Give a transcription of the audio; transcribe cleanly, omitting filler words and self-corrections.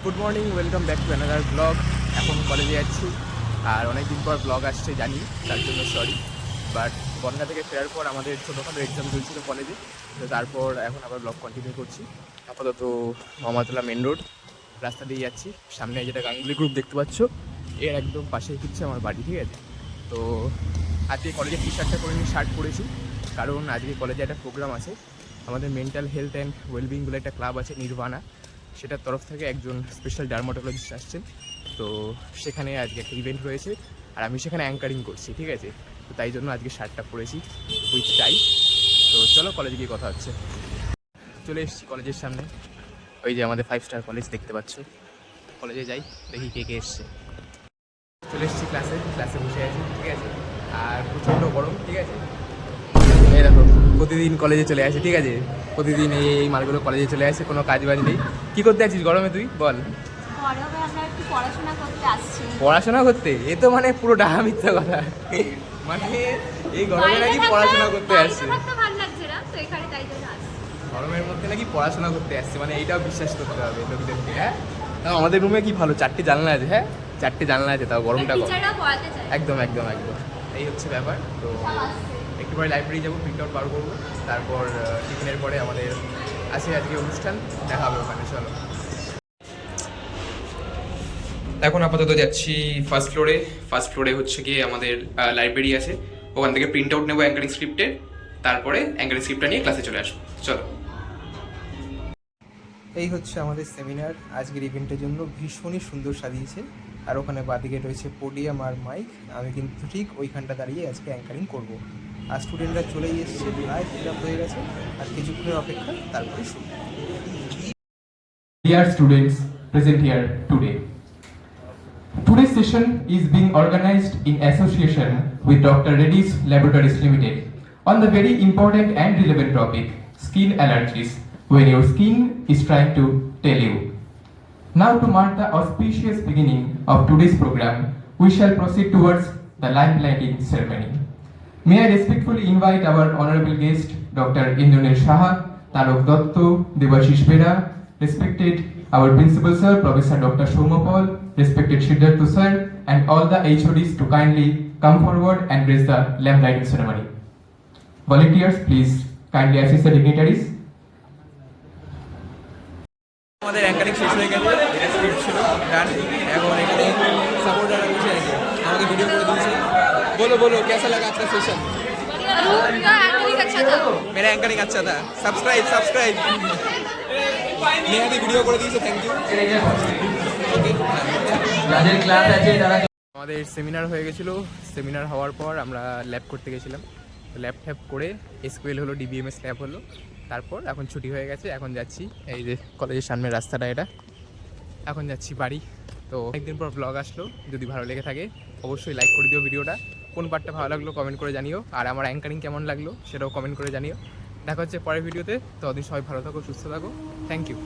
Good morning, welcome back to another blog. এখন কলেজে যাচ্ছি, আর অনেকদিন পর ব্লগ আসছে জানি, তার জন্য সরি। বাট বনগা থেকে ফেরার পর আমাদের ছোটোখাটো এক্সাম চলছিল কলেজে, তো তারপর এখন আবার ব্লগ কন্টিনিউ করছি। আপাতত মহামাতলা মেন রোড রাস্তা দিয়ে যাচ্ছি। সামনে যেটা গাঙ্গুলি গ্রুপ দেখতে পাচ্ছ, এর একদম পাশেই হচ্ছে আমার বাড়ি, ঠিক আছে। তো আজকে কলেজে টি শার্টটা করে নিয়ে শার্ট পরেছি, কারণ আজকে কলেজে একটা প্রোগ্রাম আছে। আমাদের মেন্টাল হেলথ অ্যান্ড ওয়েলবিং বলে একটা ক্লাব আছে, নির্বাণা, সেটার তরফ থেকে একজন স্পেশাল ডার্মাটোলজিস্ট আসছেন। তো সেখানে আজকে একটা ইভেন্ট রয়েছে, আর আমি সেখানে অ্যাঙ্কারিং করছি, ঠিক আছে। তো তাই জন্য আজকে শার্টটা পরেছি উইথ টাই। তো চলো কলেজে গিয়ে কথা হচ্ছে। চলে এসেছি কলেজের সামনে, ওই যে আমাদের 5 স্টার কলেজ দেখতে পাচ্ছ। কলেজে যাই, দেখি কে কে এসছে। চলে এসেছি ক্লাসে বসে আছি, ঠিক আছে। আর প্রচণ্ড গরম, ঠিক আছে। এই দেখো, প্রতিদিন কলেজে চলে আসে, ঠিক আছে। প্রতিদিন এই মালগুলো কলেজে চলে আসে, কোনো কাজ বাজ নেই। কী করতে আছিস গরমে তুই বল? পড়াশোনা করতে? এ তো মানে পুরো ডাহা মিথ্যা কথা। মানে এই গরমে নাকি পড়াশোনা করতে আসছে, গরমের মধ্যে নাকি পড়াশোনা করতে আসছে, মানে এইটাও বিশ্বাস করতে হবে লোকদেরকে। হ্যাঁ, তাও আমাদের রুমে কি ভালো 4টে জানলা আছে। হ্যাঁ, 4টে জানলা আছে, তাও গরমটা কম। একদম একদম একদম, এই হচ্ছে ব্যাপার। তো একটু পরে লাইব্রেরি যাবো, প্রিন্ট আউট বার করবো, তারপর টিফিনের পরে আমাদের আছে আজকে অনুষ্ঠান, দেখা হবে ওখানে। চলো, এখন আপাতত যাচ্ছি ফার্স্ট ফ্লোরে হচ্ছে গিয়ে আমাদের লাইব্রেরি আছে, ওখান থেকে প্রিন্ট আউট নেবো অ্যাঙ্কারিং স্ক্রিপ্টের, তারপরে অ্যাঙ্কারিং স্ক্রিপ্টটা নিয়ে ক্লাসে চলে আসবো। চলো, এই হচ্ছে আমাদের সেমিনার আজকের ইভেন্টের জন্য, ভীষণই সুন্দর সাজিয়েছে। আর ওখানে বাদিকে রয়েছে পোডিয়াম আর মাইক, আমি কিন্তু ঠিক ওইখানটা দাঁড়িয়ে আজকে অ্যাঙ্কারিং করব। আর স্টুডেন্টরা চলেই এসছে, প্রায় ফিল আপ হয়ে গেছে, আর কিছুক্ষণের অপেক্ষা, তারপরে শুরু। Dear students present here today, today's session is being organized in association with Dr. Reddy's Laboratories Limited on the very important and relevant topic, skin allergies, when your skin is trying to tell you. Now, to mark the auspicious beginning of today's program, we shall proceed towards the lamplighting ceremony. May I respectfully invite our honorable guest, Dr. Indranil Saha, Tarok Dotto, Debashish Bera, respected our principal sir, Professor Dr. Soumapal, respected Siddhartha sir, and all the HODs to kindly come forward and grace the lamp lighting ceremony. Volunteers, please kindly assist the dignitaries. আমাদের anchoring শেষ হয়ে গেছে, এটা script ছিল ডান। এখন এখানে সাপোর্টাররা বসে আছে, আমাকে ভিডিও করে দিয়েছে। बोलो बोलो कैसा लगा आज का सेशन? मेरा एंकरिंग अच्छा था। सब्सक्राइब नेहा दी वीडियो করে দিয়েছে, থ্যাংক ইউ। ওকে, যাদের ক্লাস আছে তারা। আমাদের সেমিনার হয়ে গেছিলো, সেমিনার হওয়ার পর আমরা ল্যাব করতে গেছিলাম। তো ল্যাব ট্যাব করে এসকিউএল হলো, ডিবিএমএস ল্যাব হলো, তারপর এখন ছুটি হয়ে গেছে। এখন যাচ্ছি, এই যে কলেজের সামনে রাস্তাটা এটা, এখন যাচ্ছি বাড়ি। তো অনেকদিন পর ব্লগ আসলো, যদি ভালো লেগে থাকে অবশ্যই লাইক করে দিও ভিডিওটা। কোন পার্টটা ভালো লাগলো কমেন্ট করে জানিও, আর আমার অ্যাঙ্কারিং কেমন লাগলো সেটাও কমেন্ট করে জানিও। দেখা হচ্ছে পরের ভিডিওতে। তো ওদিন সবাই ভালো থাকো, সুস্থ থাকো, থ্যাংক ইউ।